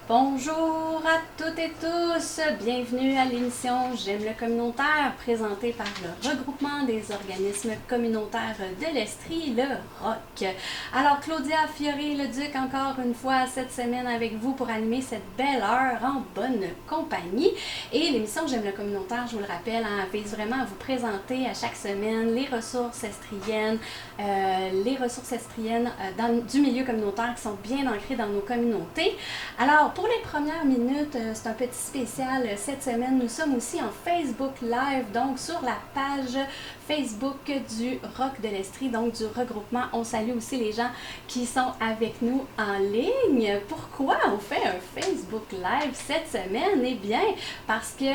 Bonjour à toutes et tous, bienvenue à l'émission J'aime le communautaire présentée par le regroupement des organismes communautaires de l'Estrie, le ROC. Alors Claudia Fioré-Leduc encore une fois cette semaine avec vous pour animer cette belle heure en bonne compagnie. Et l'émission J'aime le communautaire, je vous le rappelle, vise vraiment à vous présenter à chaque semaine les ressources estriennes, du milieu communautaire qui sont bien ancrées dans nos communautés. Alors, pour les premières minutes, c'est un petit spécial. Cette semaine, nous sommes aussi en Facebook Live, donc sur la page Facebook du ROC de l'Estrie, donc du regroupement. On salue aussi les gens qui sont avec nous en ligne. Pourquoi on fait un Facebook Live cette semaine? Eh bien, parce que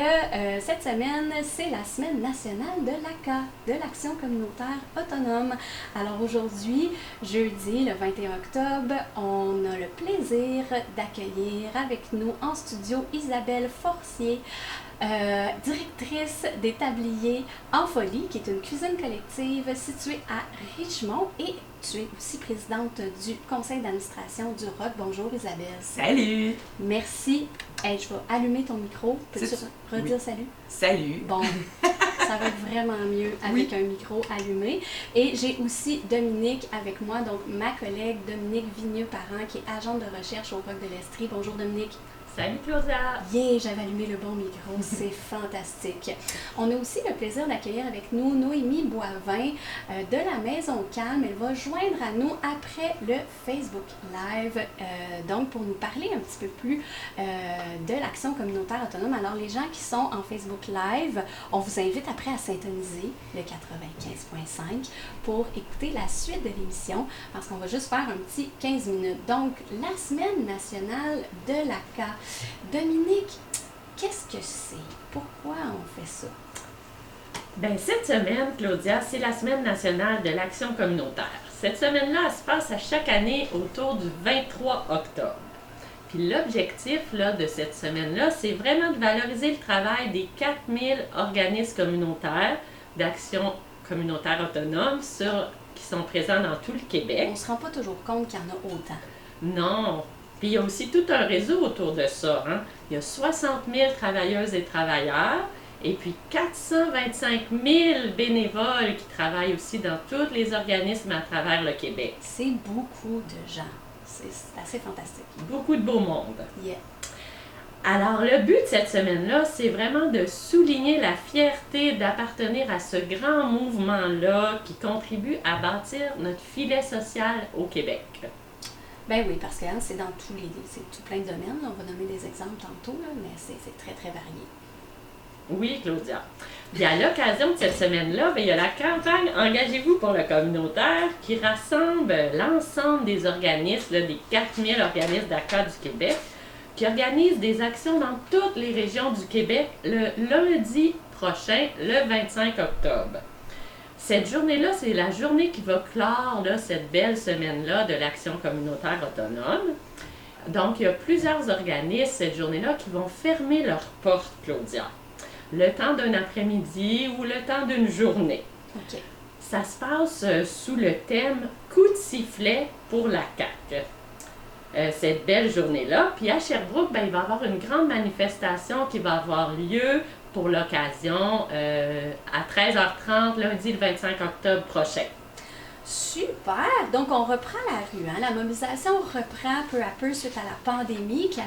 cette semaine, c'est la semaine nationale de l'ACA, de l'Action communautaire autonome. Alors aujourd'hui, jeudi, le 21 octobre, on a le plaisir d'accueillir avec nous en studio Isabelle Forcier, directrice des Tabliers en Folie, qui est une cuisine collective située à Richmond, et tu es aussi présidente du conseil d'administration du ROC. Bonjour Isabelle. Salut! Merci. Hey, je vais allumer ton micro. Peux-tu redire salut? Salut! Bon, ça va être vraiment mieux avec un micro allumé. Et j'ai aussi Dominique avec moi, donc ma collègue Dominique Vigneux-Parent, qui est agente de recherche au ROC de l'Estrie. Bonjour Dominique. Salut Claudia! Yeah, j'avais allumé le bon micro, c'est fantastique. On a aussi le plaisir d'accueillir avec nous Noémie Boivin de la Maison Calme. Elle va joindre à nous après le Facebook Live, donc pour nous parler un petit peu plus de l'Action communautaire autonome. Alors les gens qui sont en Facebook Live, on vous invite après à syntoniser le 95.5 pour écouter la suite de l'émission, parce qu'on va juste faire un petit 15 minutes. Donc, la semaine nationale de l'ACA. Dominique, qu'est-ce que c'est? Pourquoi on fait ça? Bien, cette semaine, Claudia, c'est la semaine nationale de l'Action communautaire. Cette semaine-là, elle se passe à chaque année autour du 23 octobre. Puis l'objectif de cette semaine-là, c'est vraiment de valoriser le travail des 4000 organismes communautaires d'Action communautaire autonome qui sont présents dans tout le Québec. On ne se rend pas toujours compte qu'il y en a autant. Non. Puis il y a aussi tout un réseau autour de ça. Il y a 60 000 travailleuses et travailleurs et puis 425 000 bénévoles qui travaillent aussi dans tous les organismes à travers le Québec. C'est beaucoup de gens. C'est assez fantastique. Beaucoup de beau monde. Yeah. Alors, le but de cette semaine-là, c'est vraiment de souligner la fierté d'appartenir à ce grand mouvement-là qui contribue à bâtir notre filet social au Québec. Ben oui, parce que c'est dans c'est tout plein de domaines. On va nommer des exemples tantôt, mais c'est très, très varié. Oui, Claudia. Puis à l'occasion de cette semaine-là, il y a la campagne Engagez-vous pour le communautaire qui rassemble l'ensemble des organismes, des 4000 organismes d'ACA du Québec, qui organisent des actions dans toutes les régions du Québec le lundi prochain, le 25 octobre. Cette journée-là, c'est la journée qui va clore cette belle semaine-là de l'Action communautaire autonome. Donc, il y a plusieurs organismes cette journée-là qui vont fermer leurs portes, Claudia, le temps d'un après-midi ou le temps d'une journée. OK. Ça se passe sous le thème « Coup de sifflet pour la CAQ ». Cette belle journée-là. Puis à Sherbrooke, il va y avoir une grande manifestation qui va avoir lieu pour l'occasion à 13h30, lundi le 25 octobre prochain. Super! Donc, on reprend la rue. La mobilisation reprend peu à peu suite à la pandémie qui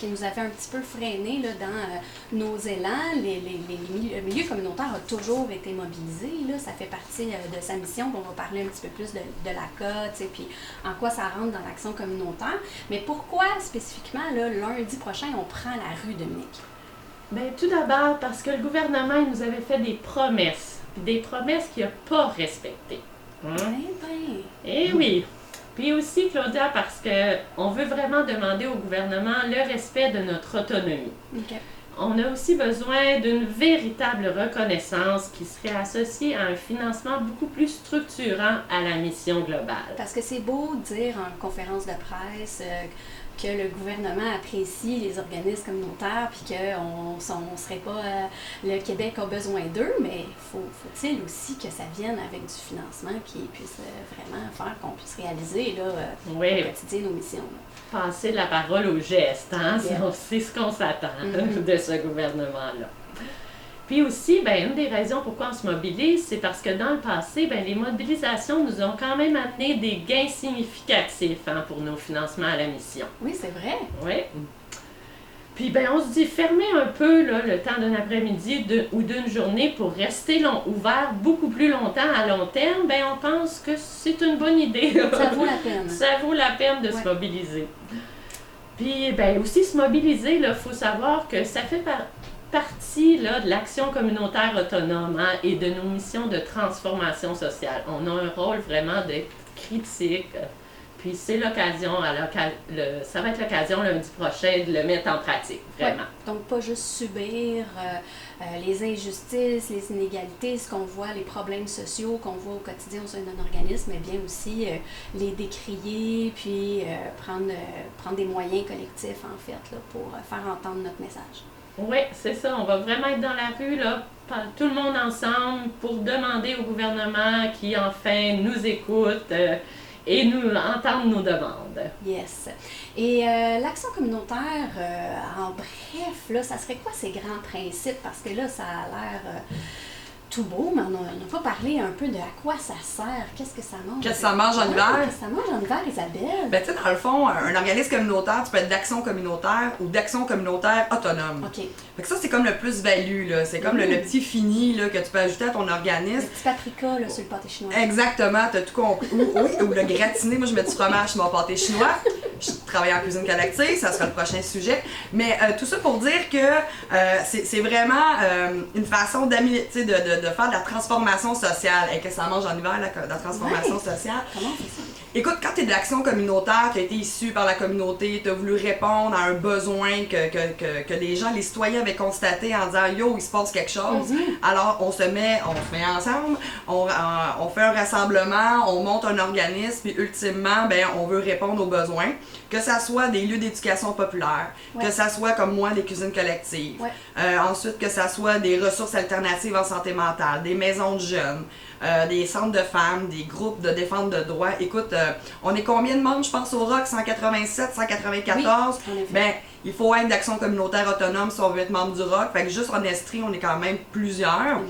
nous avait un petit peu freiné dans nos élans. Le milieu communautaire a toujours été mobilisé. Ça fait partie de sa mission. On va parler un petit peu plus de l'ACA, puis en quoi ça rentre dans l'action communautaire. Mais pourquoi spécifiquement, lundi prochain, on prend la rue, Dominique? Bien, tout d'abord, parce que le gouvernement il nous avait fait des promesses, puis des promesses qu'il n'a pas respectées. Eh oui! Puis aussi, Claudia, parce qu'on veut vraiment demander au gouvernement le respect de notre autonomie. Okay. On a aussi besoin d'une véritable reconnaissance qui serait associée à un financement beaucoup plus structurant à la mission globale. Parce que c'est beau de dire en conférence de presse que le gouvernement apprécie les organismes communautaires puis qu'on ne serait pas le Québec a besoin d'eux, mais faut-il aussi que ça vienne avec du financement qui puisse vraiment faire qu'on puisse réaliser là, au quotidien nos missions. Là. Passer la parole au geste, hein? C'est ce qu'on s'attend de ce gouvernement-là. Puis aussi, ben, une des raisons pourquoi on se mobilise, c'est parce que dans le passé, ben, les mobilisations nous ont quand même amené des gains significatifs pour nos financements à la mission. Oui, c'est vrai. Oui. Puis ben, on se dit, fermer un peu là, le temps d'un après-midi ou d'une journée pour rester ouvert beaucoup plus longtemps à long terme, ben, on pense que c'est une bonne idée. Ça vaut la peine. Ça vaut la peine de se mobiliser. Puis ben, aussi se mobiliser, il faut savoir que ça fait partie là, de l'action communautaire autonome et de nos missions de transformation sociale. On a un rôle vraiment d'être critique. Puis c'est l'occasion, ça va être l'occasion lundi prochain de le mettre en pratique, vraiment. Ouais, donc pas juste subir les injustices, les inégalités, ce qu'on voit, les problèmes sociaux qu'on voit au quotidien au sein d'un organisme, mais bien aussi les décrier, puis prendre des moyens collectifs, en fait, là, pour faire entendre notre message. Oui, c'est ça. On va vraiment être dans la rue, là, tout le monde ensemble, pour demander au gouvernement qui, enfin, nous écoute et nous entende nos demandes. Yes. Et l'action communautaire, en bref, là, ça serait quoi ces grands principes? Parce que là, ça a l'air tout beau, mais on n'a pas parlé un peu de à quoi ça sert, qu'est-ce que ça mange. Qu'est-ce que ça mange en hiver? Qu'est-ce que ça mange en hiver, Isabelle? Ben, tu sais, dans le fond, un organisme communautaire, tu peux être d'action communautaire ou d'action communautaire autonome. OK. Fait que ça, c'est comme le plus-value, là. C'est comme le petit fini, là, que tu peux ajouter à ton organisme. Le petit paprika, là, sur le pâté chinois. Exactement, t'as tout compris. Ou le gratiné. Moi, je mets du fromage sur mon pâté chinois. Je travaille en cuisine collective, ça sera le prochain sujet. Mais tout ça pour dire que c'est vraiment une façon de faire de la transformation sociale. Et que ça mange en hiver, la transformation sociale. Comment on fait ça? Écoute, quand tu es de l'action communautaire, tu as été issu par la communauté, tu as voulu répondre à un besoin que les gens, les citoyens avaient constaté en disant « Yo, il se passe quelque chose Alors, on se met ensemble, on fait un rassemblement, on monte un organisme, puis ultimement, ben, on veut répondre aux besoins. Que ça soit des lieux d'éducation populaire, que ça soit comme moi, des cuisines collectives. Ensuite, que ça soit des ressources alternatives en santé mentale, des maisons de jeunes, des centres de femmes, des groupes de défense de droits. Écoute, on est combien de membres, je pense, au ROC? 187, 194? Oui, ben, il faut être d'action communautaire autonome si on veut être membre du ROC. Fait que juste en Estrie, on est quand même plusieurs.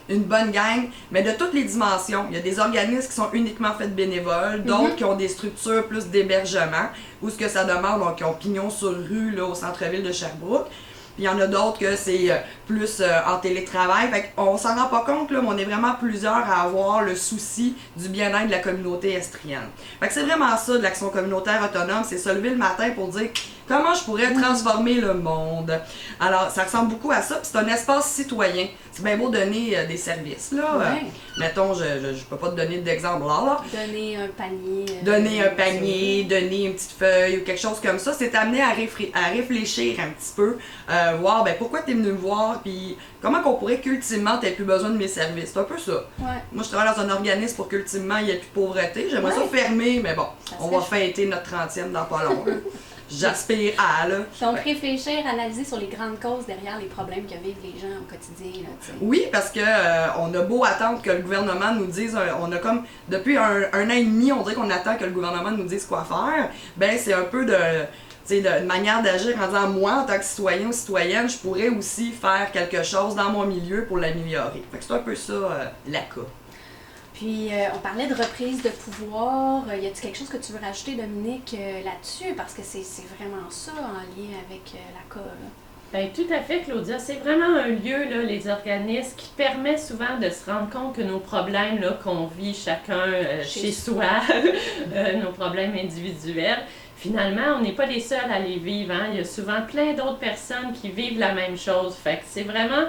Une bonne gang, mais de toutes les dimensions. Il y a des organismes qui sont uniquement faits de bénévoles, d'autres qui ont des structures plus d'hébergement, où ce que ça demande, donc qui ont pignon sur rue là, au centre-ville de Sherbrooke. Puis il y en a d'autres que c'est plus en télétravail. Fait qu'on s'en rend pas compte, là, mais on est vraiment plusieurs à avoir le souci du bien-être de la communauté estrienne. Fait que c'est vraiment ça de l'action communautaire autonome, c'est se lever le matin pour dire comment je pourrais transformer le monde. Alors, ça ressemble beaucoup à ça, puis c'est un espace citoyen. C'est bien beau donner des services, là. Mettons, je peux pas te donner d'exemple là. Donner un panier. Donner un panier, donner une petite feuille ou quelque chose comme ça. C'est amener à réfléchir un petit peu, voir ben, pourquoi tu es venu me voir, puis comment qu'on pourrait qu'ultimement tu n'aies plus besoin de mes services. C'est un peu ça. Moi, je travaille dans un organisme pour qu'ultimement il n'y ait plus de pauvreté. J'aimerais ça fermer, mais bon, on va fêter notre 30e dans pas long. J'aspire à, là. Donc, réfléchir, analyser sur les grandes causes derrière les problèmes que vivent les gens au quotidien. Là, oui, parce que on a beau attendre que le gouvernement nous dise, on a comme, depuis un an et demi, on dirait qu'on attend que le gouvernement nous dise quoi faire. Ben, c'est un peu de manière d'agir en disant, moi, en tant que citoyen ou citoyenne, je pourrais aussi faire quelque chose dans mon milieu pour l'améliorer. Fait que c'est un peu ça, l'ACA. Puis, on parlait de reprise de pouvoir. Y a-t-il quelque chose que tu veux rajouter, Dominique, là-dessus? Parce que c'est vraiment ça en lien avec l'ACA. Bien, tout à fait, Claudia. C'est vraiment un lieu, là, les organismes, qui permet souvent de se rendre compte que nos problèmes là, qu'on vit chacun chez soi, nos problèmes individuels, finalement, on n'est pas les seuls à les vivre. Hein? Il y a souvent plein d'autres personnes qui vivent la même chose. Fait que c'est vraiment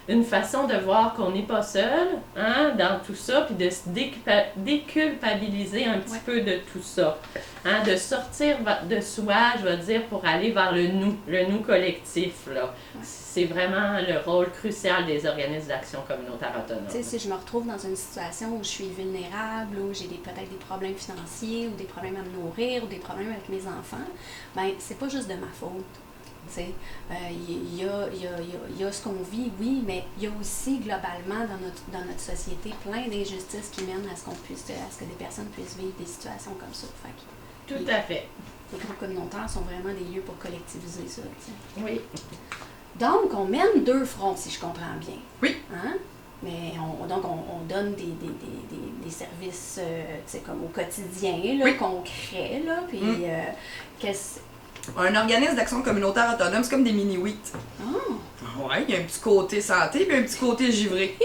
une façon de voir qu'on n'est pas seul, hein, dans tout ça, puis de se déculpabiliser un petit peu de tout ça, hein, de sortir de soi, je vais dire, pour aller vers le nous collectif, là. Ouais. C'est vraiment le rôle crucial des organismes d'action communautaire autonome. Tu sais, si je me retrouve dans une situation où je suis vulnérable, où j'ai peut-être des problèmes financiers, ou des problèmes à me nourrir, ou des problèmes avec mes enfants, ben c'est pas juste de ma faute. Il y a ce qu'on vit, oui, mais il y a aussi globalement dans notre société plein d'injustices qui mènent à ce que des personnes puissent vivre des situations comme ça. Fait que, Tout à fait. les groupes communautaires sont vraiment des lieux pour collectiviser ça. T'sais. Oui. Donc, on mène 2 fronts, si je comprends bien. Oui. Hein? Mais on donne des services comme au quotidien, là, Oui. concrets. Là, puis, Un organisme d'action communautaire autonome, c'est comme des mini-WIT. Oh. Ouais, il y a un petit côté santé puis un petit côté givré.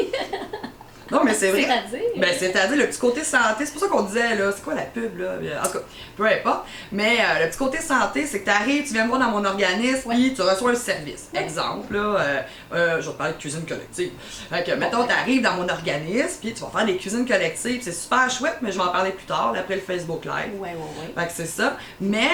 Non, mais c'est vrai. C'est-à-dire? Ben, c'est-à-dire le petit côté santé, c'est pour ça qu'on disait, là, c'est quoi la pub, là? En tout cas, peu importe. Mais le petit côté santé, c'est que tu arrives, tu viens me voir dans mon organisme, Ouais. puis tu reçois un service. Ouais. Exemple, là, je vais te parler de cuisine collective. Fait que, mettons, tu arrives dans mon organisme, puis tu vas faire des cuisines collectives. C'est super chouette, mais je vais en parler plus tard, après le Facebook Live. Ouais. Fait que c'est ça. Mais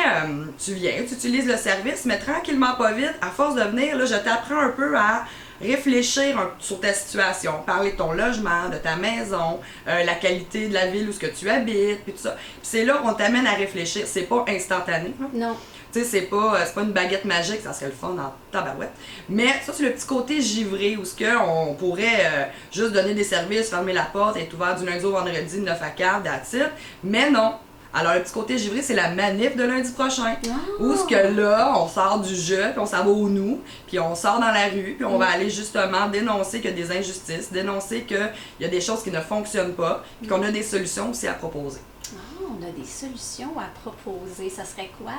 tu viens, tu utilises le service, mais tranquillement, pas vite, à force de venir, là, je t'apprends un peu à réfléchir sur ta situation, parler de ton logement, de ta maison, la qualité de la ville où ce que tu habites, puis tout ça. Puis c'est là qu'on t'amène à réfléchir. C'est pas instantané. Hein? Non. Tu sais, c'est pas une baguette magique, ça serait le fun en tabarouette. Mais ça, c'est le petit côté givré où ce que on pourrait juste donner des services, fermer la porte, être ouvert du lundi au vendredi de 9 à 4, that's it. Mais non. Alors, le petit côté givré, c'est la manif de lundi prochain. Oh. Où ce que là, on sort du jeu, puis on s'en va au nous, puis on sort dans la rue, puis on va aller justement dénoncer qu'il y a des injustices, dénoncer qu'il y a des choses qui ne fonctionnent pas, puis qu'on a des solutions aussi à proposer. On a des solutions à proposer. Ça serait quoi?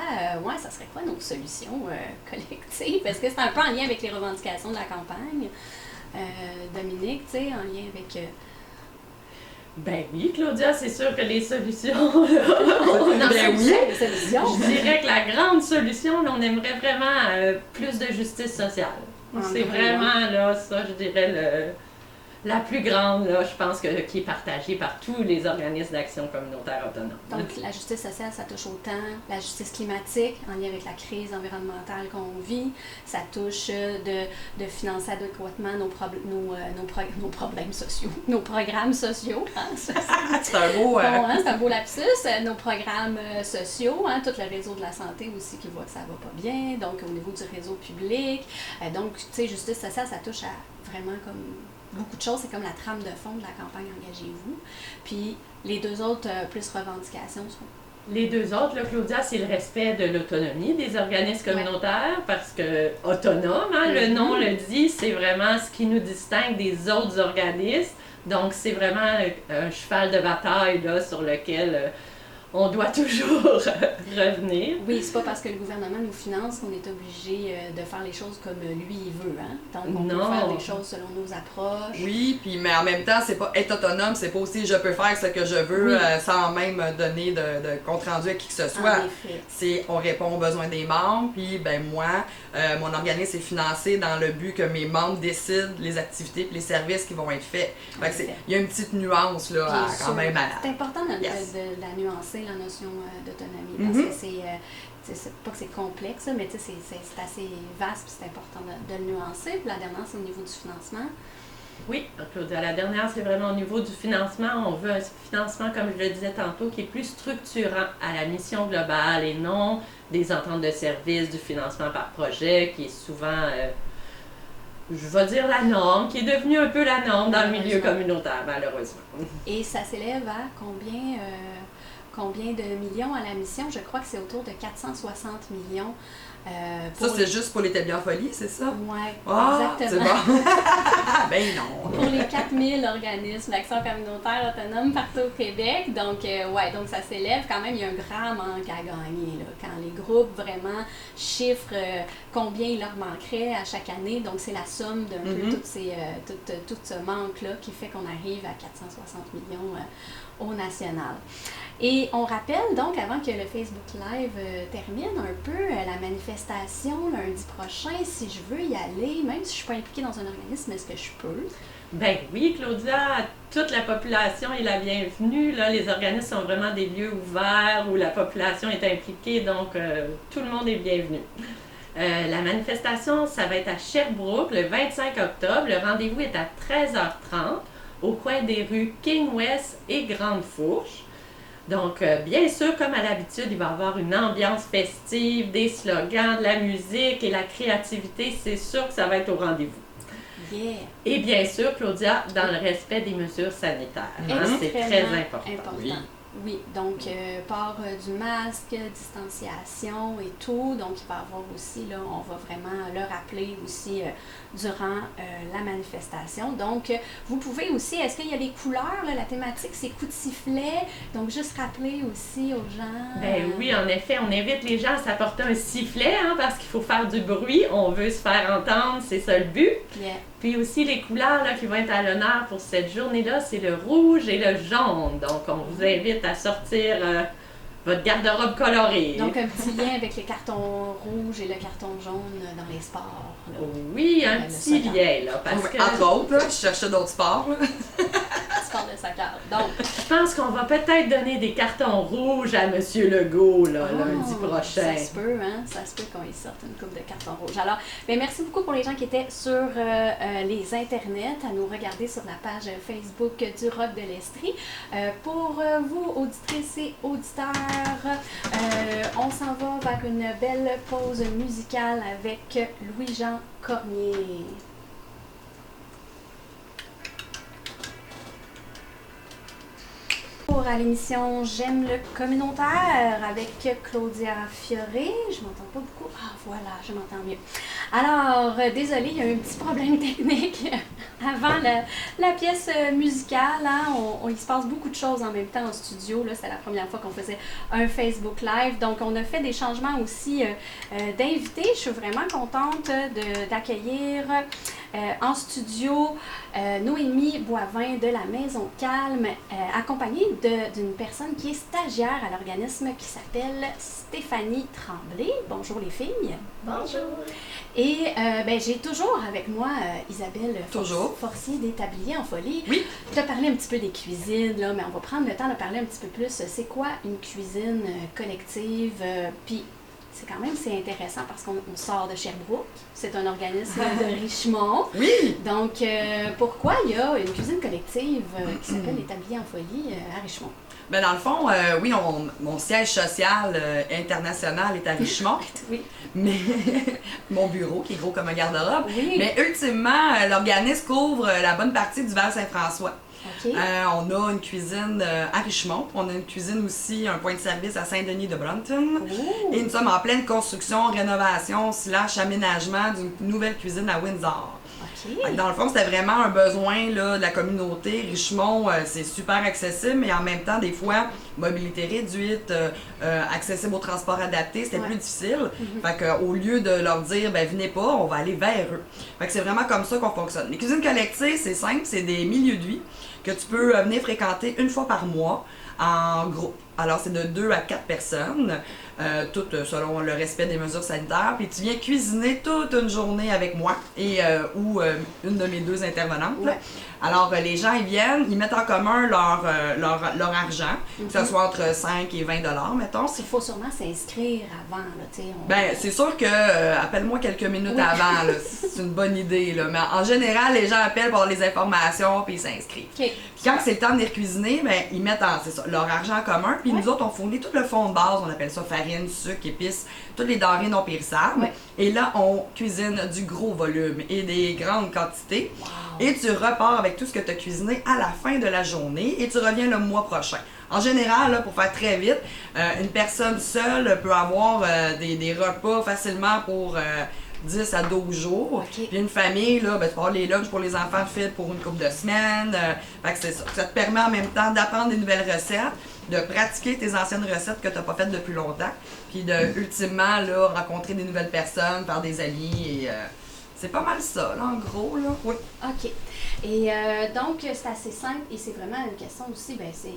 Ça serait quoi nos solutions collectives? Est-ce que c'est un peu en lien avec les revendications de la campagne? Dominique, tu sais, en lien avec... Ben oui, Claudia, c'est sûr que les solutions, là, Ben oui. Les solutions. je dirais que la grande solution, là, on aimerait vraiment plus de justice sociale. C'est vraiment, là, ça, je dirais, la plus grande, là, je pense, qui est partagée par tous les organismes d'action communautaire autonomes. Donc, la justice sociale, ça touche autant la justice climatique, en lien avec la crise environnementale qu'on vit. Ça touche de financer adéquatement nos problèmes sociaux, nos programmes sociaux. Hein, C'est un beau... bon, hein, c'est un beau lapsus. Nos programmes sociaux, hein, tout le réseau de la santé aussi qui voit que ça va pas bien. Donc, au niveau du réseau public. Donc, tu sais, justice sociale, ça touche à vraiment comme... beaucoup de choses, c'est comme la trame de fond de la campagne Engagez-vous. Puis les 2 autres plus revendications sont... Les 2 autres, là, Claudia, c'est le respect de l'autonomie des organismes communautaires, parce que autonome, hein, le nom le dit, c'est vraiment ce qui nous distingue des autres organismes. Donc c'est vraiment un cheval de bataille là, sur lequel on doit toujours revenir. Oui, c'est pas parce que le gouvernement nous finance qu'on est obligé de faire les choses comme lui il veut, hein? Donc on peut faire des choses selon nos approches. Oui, puis mais en même temps, c'est pas être autonome, c'est pas aussi je peux faire ce que je veux sans même donner de compte rendu à qui que ce soit. C'est on répond aux besoins des membres, puis ben moi, mon organisme est financé dans le but que mes membres décident les activités et les services qui vont être faits. Fait que il y a une petite nuance là quand même à... C'est important de la nuancer, la notion d'autonomie, parce que c'est pas que c'est complexe, mais c'est assez vaste et c'est important de le nuancer. Puis la dernière, c'est au niveau du financement. Oui, Claudia, la dernière, c'est vraiment au niveau du financement. On veut un financement, comme je le disais tantôt, qui est plus structurant à la mission globale et non des ententes de service, du financement par projet, qui est souvent, je vais dire la norme, qui est devenue un peu la norme dans le milieu communautaire, malheureusement. Et ça s'élève à combien de millions à la mission? Je crois que c'est autour de 460 millions. Ça, c'est juste pour les Établis en folie, c'est ça? Oui, C'est exactement. bon. Ben non. Pour les 4000 organismes d'action communautaire autonome partout au Québec. Donc, donc ça s'élève. Quand même, il y a un grand manque à gagner. Là, quand les groupes vraiment chiffrent combien il leur manquerait à chaque année. Donc, c'est la somme d'un peu tout ce manque-là qui fait qu'on arrive à 460 millions au national. Et on rappelle donc, avant que le Facebook Live termine un peu, la manifestation lundi prochain, si je veux y aller, même si je ne suis pas impliquée dans un organisme, est-ce que je peux? Ben oui, Claudia, toute la population est la bienvenue. Là, les organismes sont vraiment des lieux ouverts où la population est impliquée, donc tout le monde est bienvenu. La manifestation, ça va être à Sherbrooke le 25 octobre. Le rendez-vous est à 13h30 au coin des rues King West et Grande Fourche. Donc, bien sûr, comme à l'habitude, il va y avoir une ambiance festive, des slogans, de la musique et la créativité. C'est sûr que ça va être au rendez-vous. Yeah. Et bien sûr, Claudia, dans le respect des mesures sanitaires. C'est très important. Oui. Oui, donc port du masque, distanciation et tout. Donc, il va y avoir aussi, là, on va vraiment le rappeler aussi durant la manifestation. Donc, vous pouvez aussi, est-ce qu'il y a les couleurs, là, la thématique, c'est coups de sifflet. Donc, juste rappeler aussi aux gens. Ben oui, en effet, on invite les gens à s'apporter un sifflet, parce qu'il faut faire du bruit. On veut se faire entendre, c'est ça le but. Yeah. Puis aussi, les couleurs là, qui vont être à l'honneur pour cette journée-là, c'est le rouge et le jaune. Donc, on vous invite à sortir votre garde-robe colorée. Donc, un petit lien avec les cartons rouges et le carton jaune dans les sports. Là. Oui, un petit lien, là, parce que... Entre autres, là, je cherchais d'autres sports. Sport de soccer. Donc, je pense qu'on va peut-être donner des cartons rouges à M. Legault, là, lundi prochain. Ça se peut, hein? Ça se peut qu'on y sorte une coupe de cartons rouges. Alors, bien, merci beaucoup pour les gens qui étaient sur les internets, à nous regarder sur la page Facebook du Rock de l'Estrie. Pour vous, auditrices et auditeurs, on s'en va vers une belle pause musicale avec Louis-Jean Cormier. À l'émission J'aime le communautaire avec Claudia Fioré. Je m'entends pas beaucoup. Ah voilà, je m'entends mieux. Alors, désolée, il y a eu un petit problème technique avant la pièce musicale. Hein. Il se passe beaucoup de choses en même temps en studio. Là, c'est la première fois qu'on faisait un Facebook Live. Donc, on a fait des changements aussi d'invités. Je suis vraiment contente d'accueillir en studio Noémie Boivin de la Maison Calme, accompagnée d'une personne qui est stagiaire à l'organisme qui s'appelle Stéphanie Tremblay. Bonjour les filles. Bonjour. Et j'ai toujours avec moi Isabelle Forcier d'Établier en Folie. Oui. Je te parlais un petit peu des cuisines, là, mais on va prendre le temps de parler un petit peu plus. C'est quoi une cuisine collective? Puis c'est intéressant parce qu'on sort de Sherbrooke. C'est un organisme de Richemont. Oui! Donc, pourquoi il y a une cuisine collective qui s'appelle Établier en Folie à Richemont? Ben dans le fond, oui, mon siège social international est à Richemont. Oui. Mais mon bureau, qui est gros comme un garde-robe. Oui. Mais ultimement, l'organisme couvre la bonne partie du Val-Saint-François. Okay. On a une cuisine à Richemont. On a une cuisine aussi, un point de service à Saint-Denis de Brompton. Oh. Et nous sommes en pleine construction, rénovation, / aménagement d'une nouvelle cuisine à Windsor. Okay. Dans le fond, c'était vraiment un besoin là, de la communauté. Richemont, c'est super accessible, mais en même temps, des fois, mobilité réduite, accessible au transport adapté, c'était plus difficile. Fait qu'au lieu de leur dire, ben venez pas, on va aller vers eux. Fait que c'est vraiment comme ça qu'on fonctionne. Les cuisines collectives, c'est simple, c'est des milieux de vie que tu peux venir fréquenter une fois par mois en groupe. Alors, c'est de 2 à 4 personnes, toutes selon le respect des mesures sanitaires. Puis tu viens cuisiner toute une journée avec moi et ou une de mes 2 intervenantes. Ouais. Alors, les gens, ils viennent, ils mettent en commun leur argent, que ce soit entre 5 et 20 $, mettons. Il faut sûrement s'inscrire avant, là, tu sais. Ben, c'est sûr que, appelle-moi quelques minutes avant, là, c'est une bonne idée, là. Mais en général, les gens appellent pour avoir les informations, puis ils s'inscrivent. Okay. Puis quand c'est le temps de venir cuisiner, ben, ils mettent leur argent en commun, puis nous autres, on fournit tout le fond de base, on appelle ça farine, sucre, épices, toutes les denrées non périssables. Ouais. Et là, on cuisine du gros volume et des grandes quantités. Wow. Et tu repars avec tout ce que tu as cuisiné à la fin de la journée et tu reviens le mois prochain. En général, là, pour faire très vite, une personne seule peut avoir des repas facilement pour 10 à 12 jours. Okay. Puis une famille, là, ben, tu peux avoir les lunchs pour les enfants faits pour une couple de semaines. Fait que c'est ça. Ça te permet en même temps d'apprendre des nouvelles recettes, de pratiquer tes anciennes recettes que tu n'as pas faites depuis longtemps, puis de, ultimement, là, rencontrer des nouvelles personnes, faire des amis et... c'est pas mal ça, là, en gros, là. Oui. OK. Et donc, c'est assez simple et c'est vraiment une question aussi, ben c'est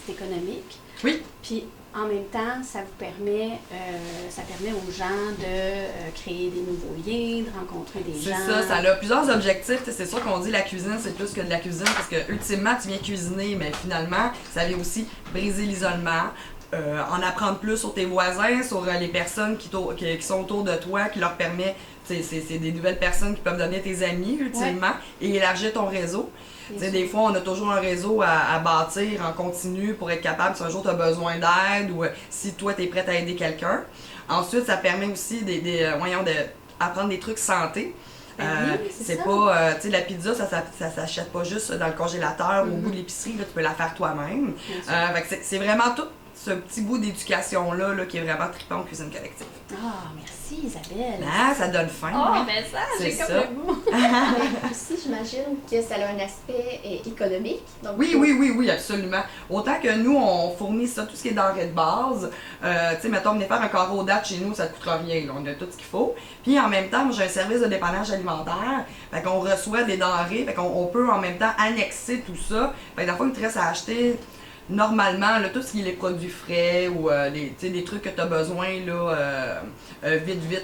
c'est économique. Oui. Puis en même temps, ça permet aux gens de créer des nouveaux liens, de rencontrer des gens. C'est ça a plusieurs objectifs. C'est sûr qu'on dit la cuisine, c'est plus que de la cuisine parce que ultimement, tu viens cuisiner, mais finalement, ça vient aussi briser l'isolement. En apprendre plus sur tes voisins, sur les personnes qui sont autour de toi, qui leur permet, c'est des nouvelles personnes qui peuvent devenir tes amis ultimement, et élargir ton réseau. Des fois, on a toujours un réseau à bâtir en continu pour être capable, si un jour tu as besoin d'aide ou si toi tu es prête à aider quelqu'un. Ensuite, ça permet aussi d'apprendre des trucs santé. C'est pas, tu sais, la pizza, ça s'achète pas juste dans le congélateur ou au bout de l'épicerie, là, tu peux la faire toi-même. C'est vraiment tout ce petit bout d'éducation-là qui est vraiment trippant en cuisine collective. Ah, merci Isabelle! Ah, ça donne faim. Oh, mais ça, j'ai comme le goût! Aussi, j'imagine que ça a un aspect économique. Donc, oui, absolument. Autant que nous, on fournit ça, tout ce qui est denrées de base. Tu sais, mettons, venir faire un carreau date chez nous, ça ne coûtera rien. Là, on a tout ce qu'il faut. Puis en même temps, moi, j'ai un service de dépannage alimentaire. Fait qu'on reçoit des denrées. Fait qu'on peut en même temps annexer tout ça. Fait que dans le fond, il te reste à acheter normalement, là, tout ce qui est les produits frais ou des trucs que tu as besoin vite,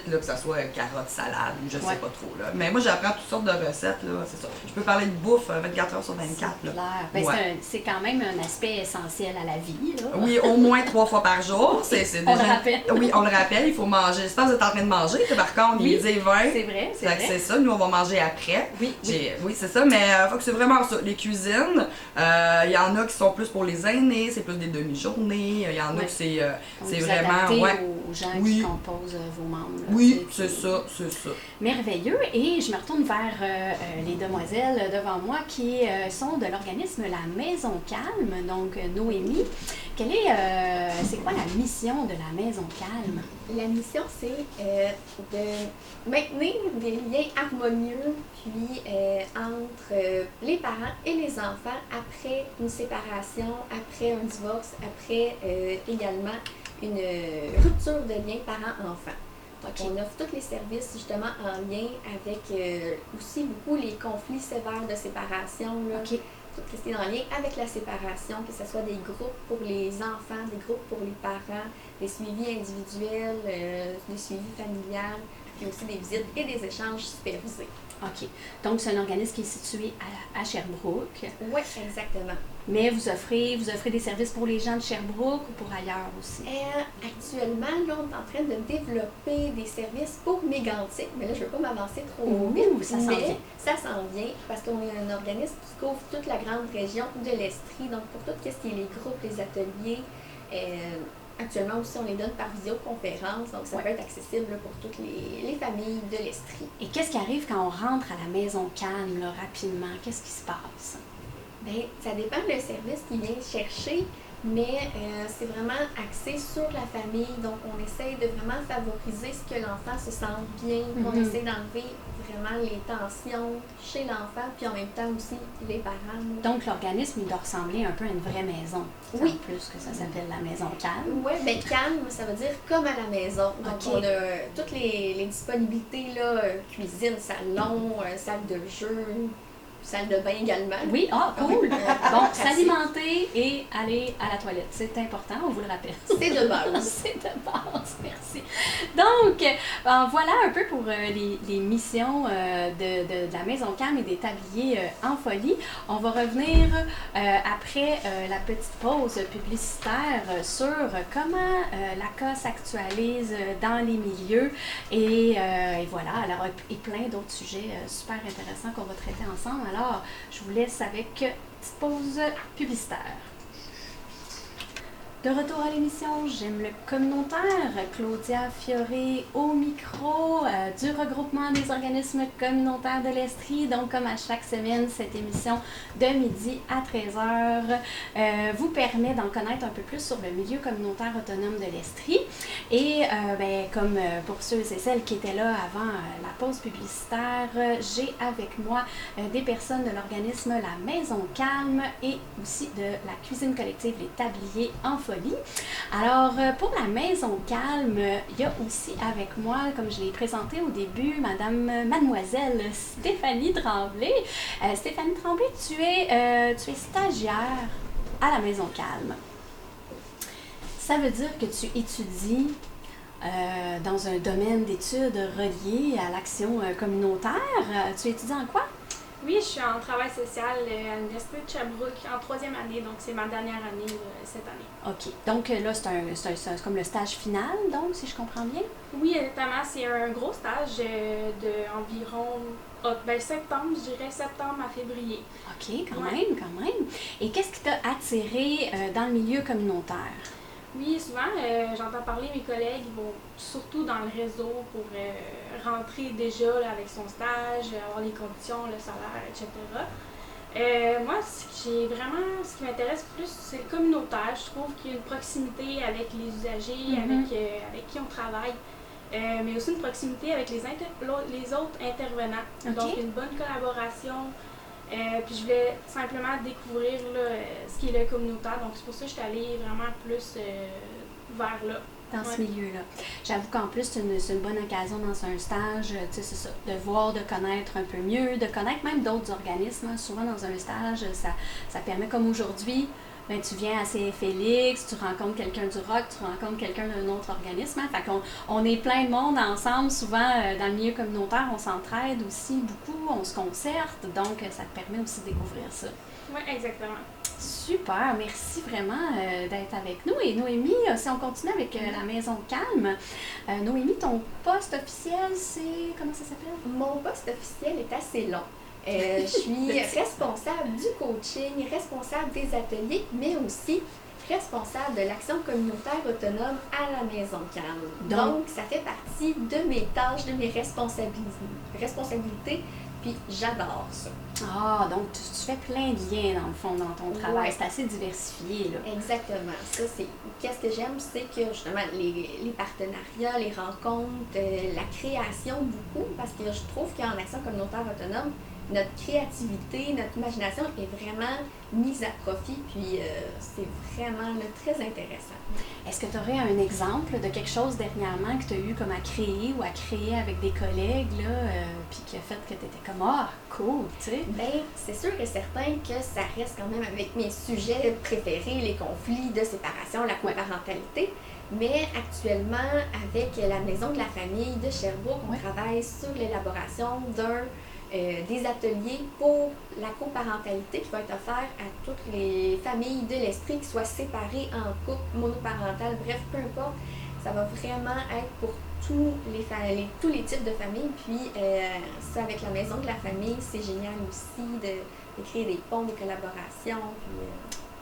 là, que ce soit carottes, salade ou je sais pas trop. Là. Mais moi, j'apprends toutes sortes de recettes, là, c'est ça. Je peux parler de bouffe 24 heures sur 24. C'est clair. Ben, c'est quand même un aspect essentiel à la vie. Là. Oui, au moins 3 fois par jour. C'est déjà... On le rappelle. Oui, on le rappelle, il faut manger. J'espère que vous êtes en train de manger. Par contre, il est 10 et 20. C'est vrai, c'est vrai. C'est ça, nous, on va manger après. Oui, c'est ça, mais faut que c'est vraiment ça. Les cuisines, il y en a qui sont plus pour les aînés, c'est plus des demi-journées. Il y en a que c'est vraiment... aux gens qui composent vos membres. Là, oui, c'est ça. Merveilleux. Et je me retourne vers les demoiselles devant moi qui sont de l'organisme La Maison Calme, donc Noémie. C'est quoi la mission de La Maison Calme? La mission, c'est de maintenir des liens harmonieux entre les parents et les enfants après une séparation, après un divorce, après également une rupture de lien parent-enfant. Donc, on offre tous les services justement en lien avec aussi beaucoup les conflits sévères de séparation. Là. Tout ce qui est en lien avec la séparation, que ce soit des groupes pour les enfants, des groupes pour les parents, des suivis individuels, des suivis familiales, puis aussi des visites et des échanges supervisés. OK. Donc, c'est un organisme qui est situé à Sherbrooke. Oui, exactement. Mais vous offrez des services pour les gens de Sherbrooke ou pour ailleurs aussi? Actuellement, là, on est en train de développer des services pour Mégantic. Mais là, je ne veux pas m'avancer trop vite. Ça s'en vient. Ça s'en vient parce qu'on est un organisme qui couvre toute la grande région de l'Estrie. Donc, pour tout ce qui est les groupes, les ateliers, actuellement aussi, on les donne par visioconférence. Donc, ça peut être accessible là, pour toutes les familles de l'Estrie. Et qu'est-ce qui arrive quand on rentre à la Maison Calme, là, rapidement? Qu'est-ce qui se passe? Bien, ça dépend le service qui vient chercher, mais c'est vraiment axé sur la famille. Donc, on essaye de vraiment favoriser ce que l'enfant se sente bien. On essaie d'enlever vraiment les tensions chez l'enfant, puis en même temps aussi les parents. Donc, l'organisme, il doit ressembler un peu à une vraie maison. Oui. En plus que ça s'appelle la Maison Calme. Oui, bien calme, ça veut dire comme à la maison. Donc, on a toutes les disponibilités, là, cuisine, salon, salle de jeu, salle de bain également. Oui, cool! Bon, s'alimenter et aller à la toilette, c'est important, on vous le rappelle. C'est de base. C'est de base, merci. Donc, voilà un peu pour les missions de la Maison Calme et des tabliers en folie. On va revenir après la petite pause publicitaire sur comment la CA s'actualise dans les milieux et voilà, alors, et plein d'autres sujets super intéressants qu'on va traiter ensemble. Alors, je vous laisse avec une petite pause publicitaire. De retour à l'émission, j'aime le communautaire. Claudia Fioré au micro du regroupement des organismes communautaires de l'Estrie. Donc, comme à chaque semaine, cette émission de midi à 13h vous permet d'en connaître un peu plus sur le milieu communautaire autonome de l'Estrie. Et comme pour ceux et celles qui étaient là avant la pause publicitaire, j'ai avec moi des personnes de l'organisme La Maison Calme et aussi de la cuisine collective Les Tabliers en Folie. Alors, pour la Maison Calme, il y a aussi avec moi, comme je l'ai présenté au début, mademoiselle Stéphanie Tremblay. Stéphanie Tremblay, tu es stagiaire à la Maison Calme. Ça veut dire que tu étudies dans un domaine d'études relié à l'action communautaire. Tu étudies en quoi? Oui, je suis en travail social à l'Université de Sherbrooke en 3e année, donc c'est ma dernière année cette année. OK. Donc là, c'est comme le stage final, donc, si je comprends bien? Oui, exactement. C'est un gros stage d'environ septembre, je dirais septembre à février. OK, quand même. Et qu'est-ce qui t'a attiré dans le milieu communautaire? Oui, souvent, j'entends parler mes collègues, ils vont surtout dans le réseau pour rentrer déjà là, avec son stage, avoir les conditions, le salaire, etc. Moi, ce qui m'intéresse plus, c'est le communautaire. Je trouve qu'il y a une proximité avec les usagers, avec qui on travaille, mais aussi une proximité avec les autres intervenants. Okay. Donc, une bonne collaboration. Puis je voulais simplement découvrir là, ce qui est le communautaire. Donc, c'est pour ça que je suis allée vraiment plus vers là. Dans ce milieu-là. J'avoue qu'en plus, c'est une bonne occasion dans un stage, tu sais, c'est ça, de voir, de connaître un peu mieux, de connaître même d'autres organismes. Souvent, dans un stage, ça permet, comme aujourd'hui, ben, tu viens à CFLX, tu rencontres quelqu'un du ROC, tu rencontres quelqu'un d'un autre organisme. Hein? Fait qu'on est plein de monde ensemble. Souvent, dans le milieu communautaire, on s'entraide aussi beaucoup, on se concerte. Donc, ça te permet aussi de découvrir ça. Oui, exactement. Super, merci vraiment d'être avec nous. Et Noémie, si on continue avec la Maison Calme, Noémie, ton poste officiel, c'est... Comment ça s'appelle? Mon poste officiel est assez long. Je suis responsable du coaching, responsable des ateliers, mais aussi responsable de l'action communautaire autonome à la Maison Calme. Donc, ça fait partie de mes tâches, de mes responsabilités, puis j'adore ça. Ah, donc tu fais plein de liens dans le fond dans ton travail. Ouais. C'est assez diversifié, là. Exactement. Ça, qu'est-ce que j'aime, c'est que justement les partenariats, les rencontres, la création beaucoup, parce que je trouve qu'en action communautaire autonome, notre créativité, notre imagination est vraiment mise à profit, puis c'est vraiment très intéressant. Est-ce que tu aurais un exemple de quelque chose dernièrement que tu as eu comme à créer ou à créer avec des collègues, là, puis qui a fait que tu étais comme « Ah, cool », tu sais? Bien, c'est sûr et certain que ça reste quand même avec mes sujets préférés, les conflits de séparation, la coparentalité. Mais actuellement, avec la Maison de la famille de Sherbrooke, on travaille sur l'élaboration des ateliers pour la coparentalité qui va être offert à toutes les familles de l'esprit, qui soient séparées en couple, monoparental, bref, peu importe. Ça va vraiment être pour tous les types de familles. Puis ça, avec la Maison de la famille, c'est génial aussi de créer des ponts, des collaborations. Puis,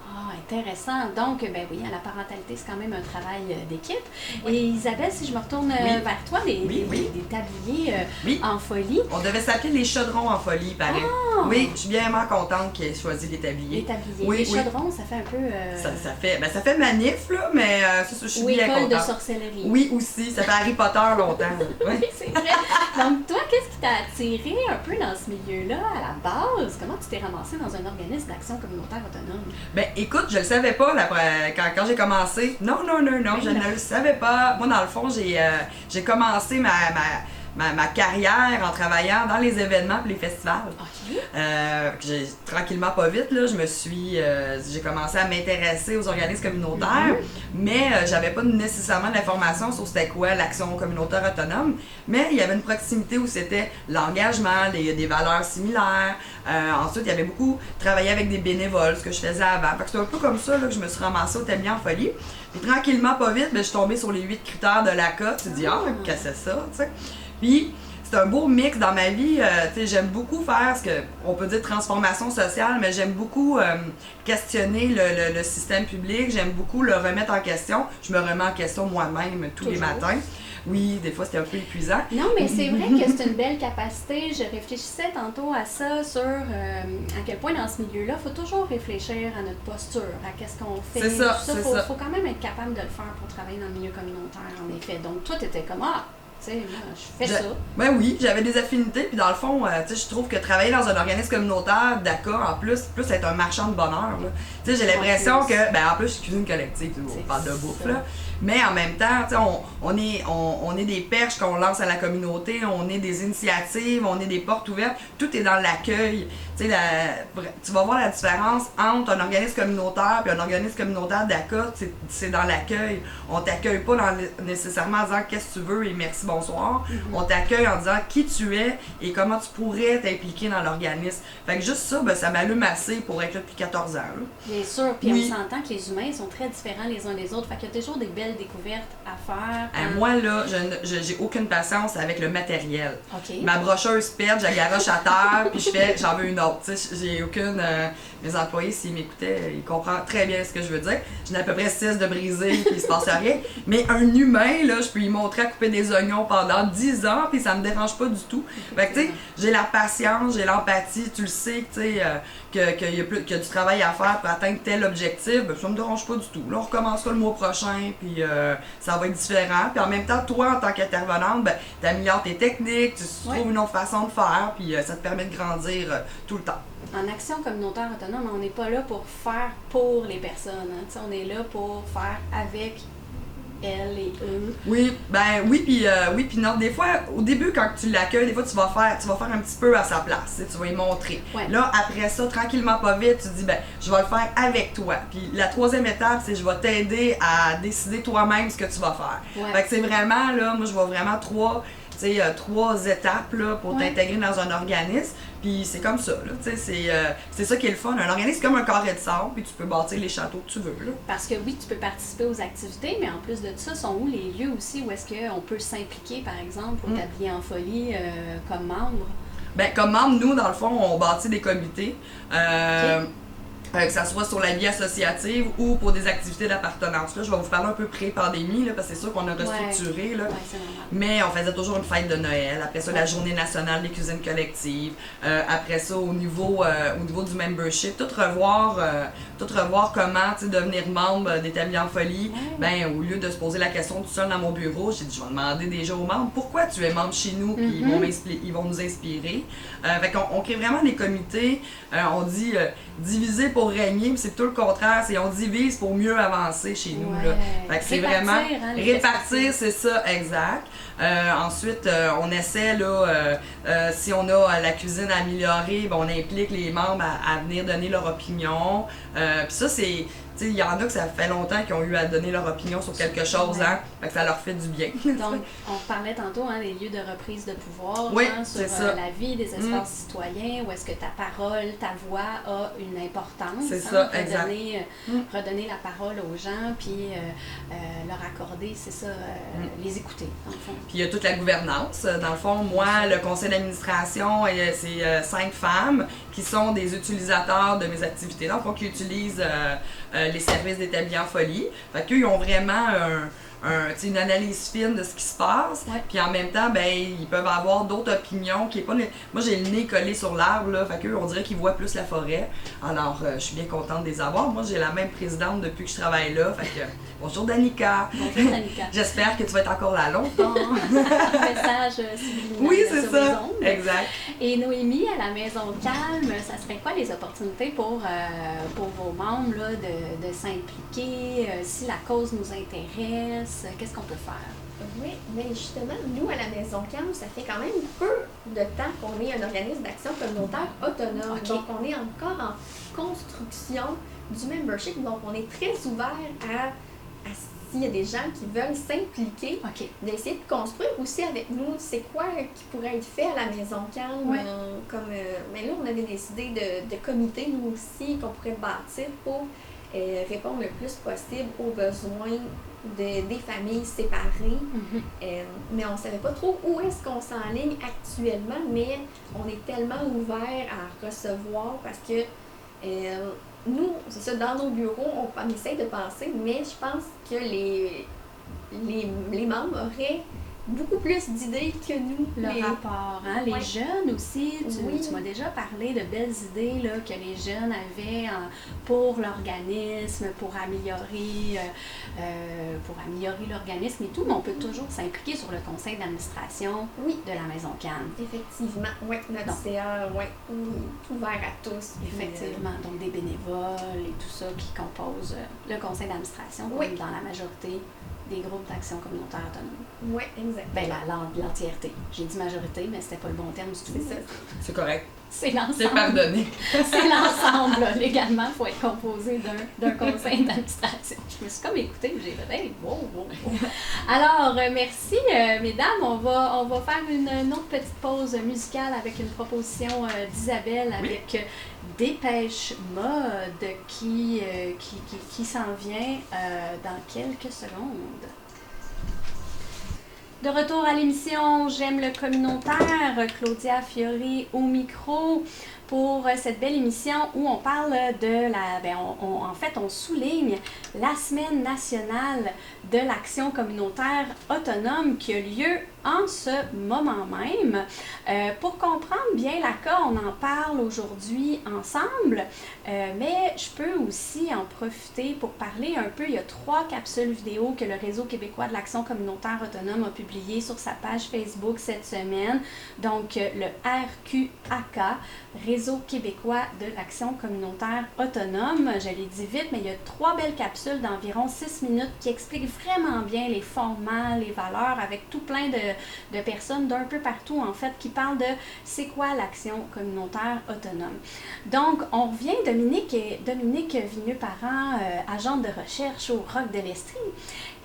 Ah, intéressant. Donc, ben oui, la parentalité, c'est quand même un travail d'équipe. Oui. Et Isabelle, si je me retourne vers toi, des tabliers en folie. On devait s'appeler les chaudrons en folie, pareil. Ah! Oui, je suis bien contente qu'il ait choisi les tabliers. Les tabliers. Oui, les chaudrons, ça fait un peu... Ça fait manif, là, mais je suis bien contente. École de sorcellerie. Oui, aussi. Ça fait Harry Potter longtemps. Oui, c'est vrai. Donc, toi, qu'est-ce qui t'a attiré un peu dans ce milieu-là, à la base? Comment tu t'es ramassée dans un organisme d'action communautaire autonome? Ben, écoute, je le savais pas quand j'ai commencé. Non, je ne le savais pas. Moi, dans le fond, j'ai commencé ma carrière en travaillant dans les événements et les festivals. Okay. Tranquillement, pas vite, là, j'ai commencé à m'intéresser aux organismes communautaires, mais j'avais pas nécessairement de l'information sur c'était quoi l'action communautaire autonome, mais il y avait une proximité où c'était l'engagement, des valeurs similaires. Ensuite, il y avait beaucoup travaillé avec des bénévoles, ce que je faisais avant. Fait que c'est un peu comme ça là, que je me suis ramassée au tablier en folie. Puis tranquillement, pas vite, je suis tombée sur les 8 critères de l'ACA. Tu te dis, qu'est-ce que c'est ça, tu sais? Puis, c'est un beau mix dans ma vie. J'aime beaucoup faire ce qu'on peut dire transformation sociale, mais j'aime beaucoup questionner le système public. J'aime beaucoup le remettre en question. Je me remets en question moi-même tous les matins. Oui, des fois, c'était un peu épuisant. Non, mais c'est vrai que c'est une belle capacité. Je réfléchissais tantôt à ça, sur à quel point dans ce milieu-là, il faut toujours réfléchir à notre posture, à qu'est-ce qu'on fait. C'est ça, c'est ça. Il faut quand même être capable de le faire pour travailler dans le milieu communautaire, en effet. Donc, toi, tu étais comme, tu sais, moi, je fais ça. Ben oui, j'avais des affinités, puis dans le fond, tu sais, je trouve que travailler dans un organisme communautaire, d'accord, en plus être un marchand de bonheur, là. Tu sais, j'ai l'impression que, ben en plus, je suis cuisine collective, on parle de bouffe, là. Mais en même temps, tu sais, on est des perches qu'on lance à la communauté, on est des initiatives, on est des portes ouvertes, tout est dans l'accueil. Tu sais, tu vas voir la différence entre un organisme communautaire et un organisme communautaire d'ACA, c'est dans l'accueil. On t'accueille pas nécessairement en disant qu'est-ce que tu veux et merci, bonsoir. On t'accueille en disant qui tu es et comment tu pourrais t'impliquer dans l'organisme. Fait que juste ça, ben, ça m'allume assez pour être là depuis 14 ans. Là. Bien sûr, puis on s'entend que les humains sont très différents les uns des autres. Fait qu'il y a toujours des belles découvertes à faire. Moi, là, j'ai aucune patience avec le matériel. Okay. Ma brocheuse pète, je la garoche à terre, puis j'en veux une autre. J'ai aucune... mes employés, s'ils m'écoutaient, ils comprennent très bien ce que je veux dire. J'en ai à peu près 6 de brisés, puis il se passe rien. Mais un humain, là, je peux lui montrer à couper des oignons pendant 10 ans, puis ça me dérange pas du tout. Fait que, tu sais, j'ai la patience, j'ai l'empathie, tu le sais, tu sais, qu'il y a du travail à faire pour atteindre tel objectif, ben, ça me dérange pas du tout. Là, on recommencera le mois prochain, puis ça va être différent. Puis en même temps, toi, en tant qu'intervenante, ben, tu améliores tes techniques, tu trouves une autre façon de faire, puis ça te permet de grandir tout le temps. En action communautaire autonome, on n'est pas là pour faire pour les personnes. Hein. On est là pour faire avec elles et eux. Oui, puis non. Des fois, au début, quand tu l'accueilles, des fois, tu vas faire un petit peu à sa place. Tu vas y montrer. Ouais. Là, après ça, tranquillement, pas vite, tu te dis, ben, je vais le faire avec toi. Puis la troisième étape, c'est je vais t'aider à décider toi-même ce que tu vas faire. Ouais. Fait que c'est vraiment, là, moi, je vois vraiment trois étapes là, pour t'intégrer dans un organisme. Puis c'est comme ça, là, c'est ça qui est le fun. Un organisme, c'est comme un carré de sable, puis tu peux bâtir les châteaux que tu veux. Là. Parce que oui, tu peux participer aux activités, mais en plus de ça, sont où les lieux aussi où est-ce qu'on peut s'impliquer, par exemple, pour t'habiller en folie comme membre? Ben, comme membre, nous, dans le fond, on bâtit des comités. Que ça soit sur la vie associative ou pour des activités d'appartenance. Là, je vais vous parler un peu pré-pandémie, là, parce que c'est sûr qu'on a restructuré. Là. Mais on faisait toujours une fête de Noël. Après ça, la journée nationale des cuisines collectives. Après ça, au niveau du membership, tout revoir comment devenir membre d'Établis en folie. Ben, au lieu de se poser la question tout seul dans mon bureau, j'ai dit, je vais demander déjà aux membres pourquoi tu es membre chez nous, puis ils vont nous inspirer. Fait qu'on crée vraiment des comités. On dit diviser pour régner, mais c'est tout le contraire, c'est on divise pour mieux avancer chez nous. Là. Fait que c'est vraiment répartir, c'est ça, exact. Ensuite, on essaie, là, si on a la cuisine améliorée, ben, on implique les membres à venir donner leur opinion. Puis ça, c'est... Il y en a que ça fait longtemps qu'ils ont eu à donner leur opinion sur quelque chose, hein, fait que ça leur fait du bien. Donc, on parlait tantôt des lieux de reprise de pouvoir sur la vie des espaces citoyens, où est-ce que ta parole, ta voix a une importance. C'est ça, redonner la parole aux gens, puis leur accorder, c'est ça, les écouter, dans le fond. Puis il y a toute la gouvernance. Dans le fond, moi, le conseil d'administration, c'est 5 femmes qui sont des utilisateurs de mes activités. Dans le fond, qui utilisent les services d'Établis en folie. Fait qu'eux, ils ont vraiment une analyse fine de ce qui se passe. Puis en même temps, ben, ils peuvent avoir d'autres opinions qui est pas... Moi, j'ai le nez collé sur l'arbre, là. Fait qu'eux, on dirait qu'ils voient plus la forêt. Alors, je suis bien contente de les avoir. Moi, j'ai la même présidente depuis que je travaille là. Fait que, bonjour Danica. Bonjour Danica. J'espère que tu vas être encore là longtemps. Message subliminal. Oui, c'est ça. Exact. Et Noémie, à la Maison Calme, ça serait quoi les opportunités pour vos membres là, de s'impliquer, si la cause nous intéresse? Qu'est-ce qu'on peut faire? Oui, mais justement, nous, à la Maison Calme, ça fait quand même peu de temps qu'on est un organisme d'action communautaire autonome. Okay. Donc, on est encore en construction du membership. Donc, on est très ouvert à s'il y a des gens qui veulent s'impliquer, d'essayer de construire aussi avec nous c'est quoi qui pourrait être fait à la Maison Calme. Mais là, on avait décidé de comités, nous aussi, qu'on pourrait bâtir pour répondre le plus possible aux besoins des familles séparées. Mais on ne savait pas trop où est-ce qu'on s'enligne actuellement, mais on est tellement ouvert à recevoir parce que nous, c'est ça, dans nos bureaux, on essaie de penser, mais je pense que les membres auraient beaucoup plus d'idées que nous. Le rapport, hein? Les Ouais. jeunes aussi, Oui. tu m'as déjà parlé de belles idées là, que les jeunes avaient pour l'organisme, pour améliorer l'organisme et tout, mais on peut toujours s'impliquer sur le conseil d'administration Oui, de la Maison Cannes. effectivement. Oui, notre Donc. CA, oui, est ouvert à tous. Puis, Effectivement, donc des bénévoles et tout ça qui composent le conseil d'administration, Oui. comme dans la majorité des groupes d'action communautaire autonome. oui, exactement. Ben, l'entièreté. J'ai dit majorité, mais c'était pas le bon terme du tout. C'est ça. C'est correct. C'est C'est l'ensemble. pardonné. C'est l'ensemble. Là. Légalement, il faut être composé d'un conseil d'administration. Je me suis comme écoutée et j'ai fait hey, wow. Alors, merci, mesdames. On va faire une autre petite pause musicale avec une proposition d'Isabelle avec Dépêche Mode qui s'en vient dans quelques secondes. De retour à l'émission J'aime le communautaire, Claudia Fiori au micro pour cette belle émission où on parle de en fait, on souligne la semaine nationale de l'action communautaire autonome qui a lieu en ce moment même. Pour comprendre bien l'ACA, on en parle aujourd'hui ensemble, mais je peux aussi en profiter pour parler un peu. Il y a 3 capsules vidéo que le Réseau québécois de l'action communautaire autonome a publiées sur sa page Facebook cette semaine. Donc, le RQAK, Réseau québécois de l'action communautaire autonome. Je l'ai dit vite, mais il y a 3 belles capsules d'environ 6 minutes qui expliquent vraiment bien les fondements, les valeurs, avec tout plein de personnes d'un peu partout, en fait, qui parlent de c'est quoi l'action communautaire autonome. Donc, on revient, Dominique Vigneux-Parent, agente de recherche au Roc de l'Estrie,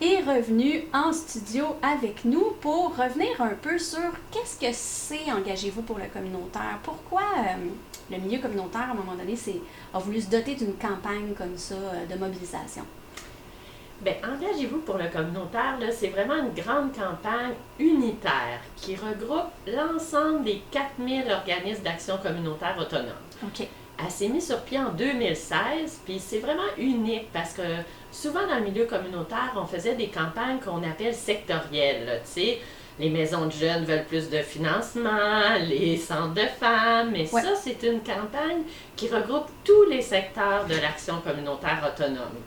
est revenue en studio avec nous pour revenir un peu sur qu'est-ce que c'est Engagez-vous pour le communautaire. Pourquoi le milieu communautaire, à un moment donné, a voulu se doter d'une campagne comme ça de mobilisation? Bien, Engagez-vous pour le communautaire, là, c'est vraiment une grande campagne unitaire qui regroupe l'ensemble des 4000 organismes d'action communautaire autonome. OK. Elle s'est mise sur pied en 2016, puis c'est vraiment unique parce que souvent dans le milieu communautaire, on faisait des campagnes qu'on appelle sectorielles, là, tu sais. Les maisons de jeunes veulent plus de financement, les centres de femmes, mais Ouais. ça, c'est une campagne qui regroupe tous les secteurs de l'action communautaire autonome.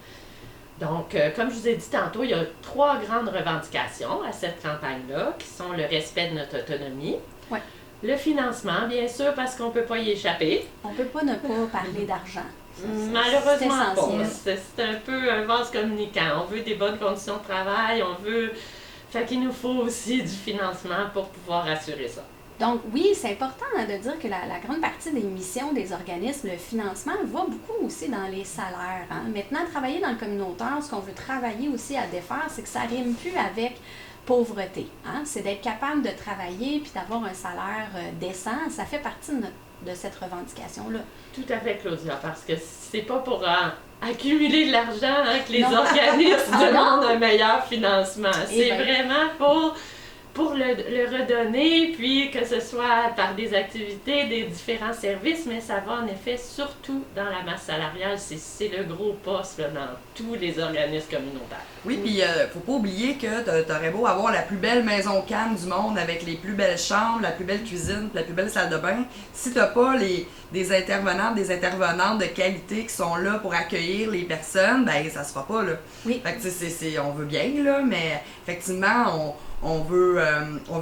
Donc, comme je vous ai dit tantôt, il y a 3 grandes revendications à cette campagne-là, qui sont le respect de notre autonomie, Ouais. le financement, bien sûr, parce qu'on ne peut pas y échapper. On peut pas ne pas parler d'argent. Malheureusement c'est pas. essentiel. C'est un peu un vase communicant. On veut des bonnes conditions de travail, on veut... Fait qu'il nous faut aussi du financement pour pouvoir assurer ça. Donc oui, c'est important de dire que la grande partie des missions des organismes, le financement, va beaucoup aussi dans les salaires. Hein. Maintenant, travailler dans le communautaire, ce qu'on veut travailler aussi à défaire, c'est que ça rime plus avec pauvreté. Hein. C'est d'être capable de travailler puis d'avoir un salaire décent. Ça fait partie de cette revendication-là. Tout à fait, Claudia, parce que c'est pas pour accumuler de l'argent que les Non. organismes Ah, demandent non. un meilleur financement. Eh C'est ben. vraiment pour le redonner, puis que ce soit par des activités, des différents services, mais ça va en effet surtout dans la masse salariale. C'est le gros poste là, dans tous les organismes communautaires. Oui, puis faut pas oublier que t'aurais beau avoir la plus belle maison Cannes du monde avec les plus belles chambres, la plus belle cuisine, la plus belle salle de bain. Si t'as pas des intervenantes de qualité qui sont là pour accueillir les personnes, ben ça se fera pas, là. Oui. Fait que tu sais, on veut bien, là, mais effectivement, on veut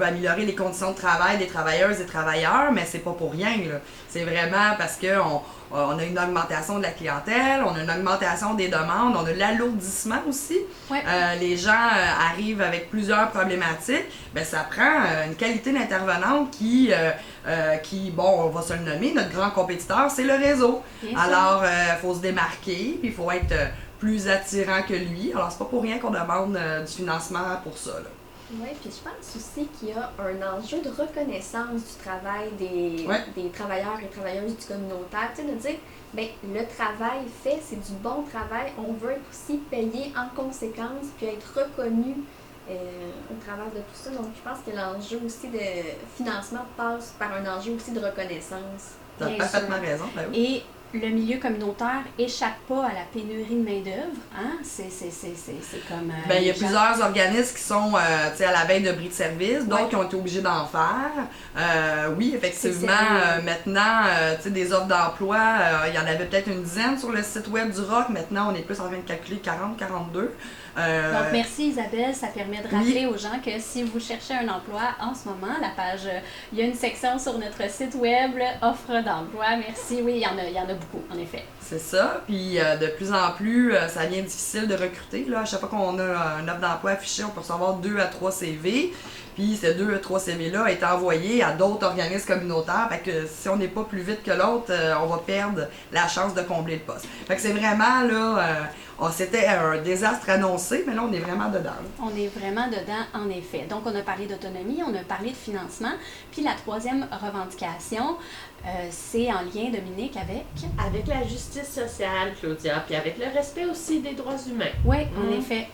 améliorer les conditions de travail des travailleuses et travailleurs, mais c'est pas pour rien, là. C'est vraiment parce que on a une augmentation de la clientèle, on a une augmentation des demandes, on a de l'alourdissement aussi. Ouais. Les gens arrivent avec plusieurs problématiques. Ben, ça prend une qualité d'intervenante qui, bon, on va se le nommer, notre grand compétiteur, c'est le réseau. Bien sûr. Alors, faut se démarquer, puis il faut être plus attirant que lui. Alors, c'est pas pour rien qu'on demande du financement pour ça, là. Oui, puis je pense aussi qu'il y a un enjeu de reconnaissance du travail des travailleurs et travailleuses du communautaire. Tu sais, de dire, bien, le travail fait, c'est du bon travail. On veut être aussi payé en conséquence, puis être reconnu au travers de tout ça. Donc, je pense que l'enjeu aussi de financement passe par un enjeu aussi de reconnaissance. T'as Bien parfaitement sûr. raison, ben oui. Et le milieu communautaire échappe pas à la pénurie de main-d'œuvre. Hein? C'est comme. Il y a plusieurs organismes qui sont à la veille de bris de service, d'autres qui ont été obligés d'en faire. Oui, effectivement, maintenant, des offres d'emploi, il y en avait peut-être une dizaine sur le site web du ROC. Maintenant, on est plus en train de calculer 40, 42. Donc, merci Isabelle. Ça permet de rappeler aux gens que si vous cherchez un emploi en ce moment, la page, il y a une section sur notre site web, offre d'emploi. Merci. Oui, il y en a beaucoup, en effet. C'est ça. Puis de plus en plus, ça devient difficile de recruter. Là. À chaque fois qu'on a une offre d'emploi affichée, on peut recevoir 2 à 3 CV. Puis ces 2 à 3 CV-là est envoyé à d'autres organismes communautaires. Fait que si on n'est pas plus vite que l'autre, on va perdre la chance de combler le poste. Fait que c'est vraiment là, c'était un désastre annoncé, mais là on est vraiment dedans. On est vraiment dedans, en effet. Donc on a parlé d'autonomie, on a parlé de financement. Puis la troisième revendication, c'est en lien, Dominique, avec la justice sociale, Claudia, puis avec le respect aussi des droits humains. Oui, en effet.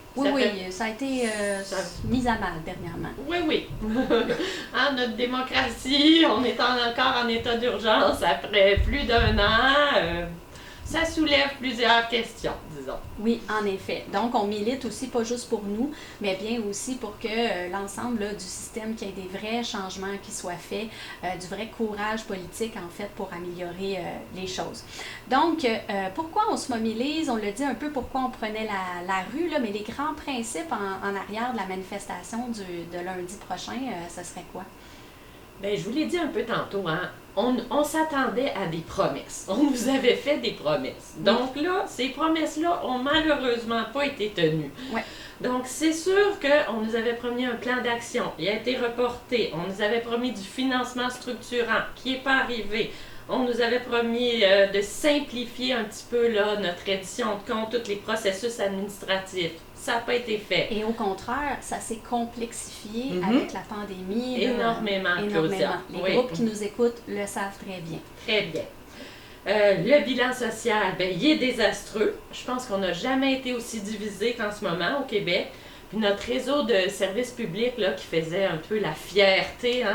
Ça a été mis à mal dernièrement. Oui. Notre démocratie, on est encore en état d'urgence après plus d'1 an. Ça soulève plusieurs questions, disons. Oui, en effet. Donc, on milite aussi, pas juste pour nous, mais bien aussi pour que l'ensemble du système, qu'il y ait des vrais changements qui soient faits, du vrai courage politique, en fait, pour améliorer les choses. Donc, pourquoi on se mobilise? On l'a dit un peu pourquoi on prenait la rue, là, mais les grands principes en arrière de la manifestation de lundi prochain, ce serait quoi? Bien, je vous l'ai dit un peu tantôt, hein? On s'attendait à des promesses. On nous avait fait des promesses. Donc là, ces promesses-là ont malheureusement pas été tenues. Ouais. Donc c'est sûr qu'on nous avait promis un plan d'action. Il a été reporté. On nous avait promis du financement structurant qui n'est pas arrivé. On nous avait promis de simplifier un petit peu là, notre édition de compte, tous les processus administratifs. Ça n'a pas été fait. Et au contraire, ça s'est complexifié avec la pandémie. Énormément, Claudia. Les groupes qui nous écoutent le savent très bien. Très bien. Le bilan social, il est désastreux. Je pense qu'on n'a jamais été aussi divisé qu'en ce moment au Québec. Puis notre réseau de services publics là, qui faisait un peu la fierté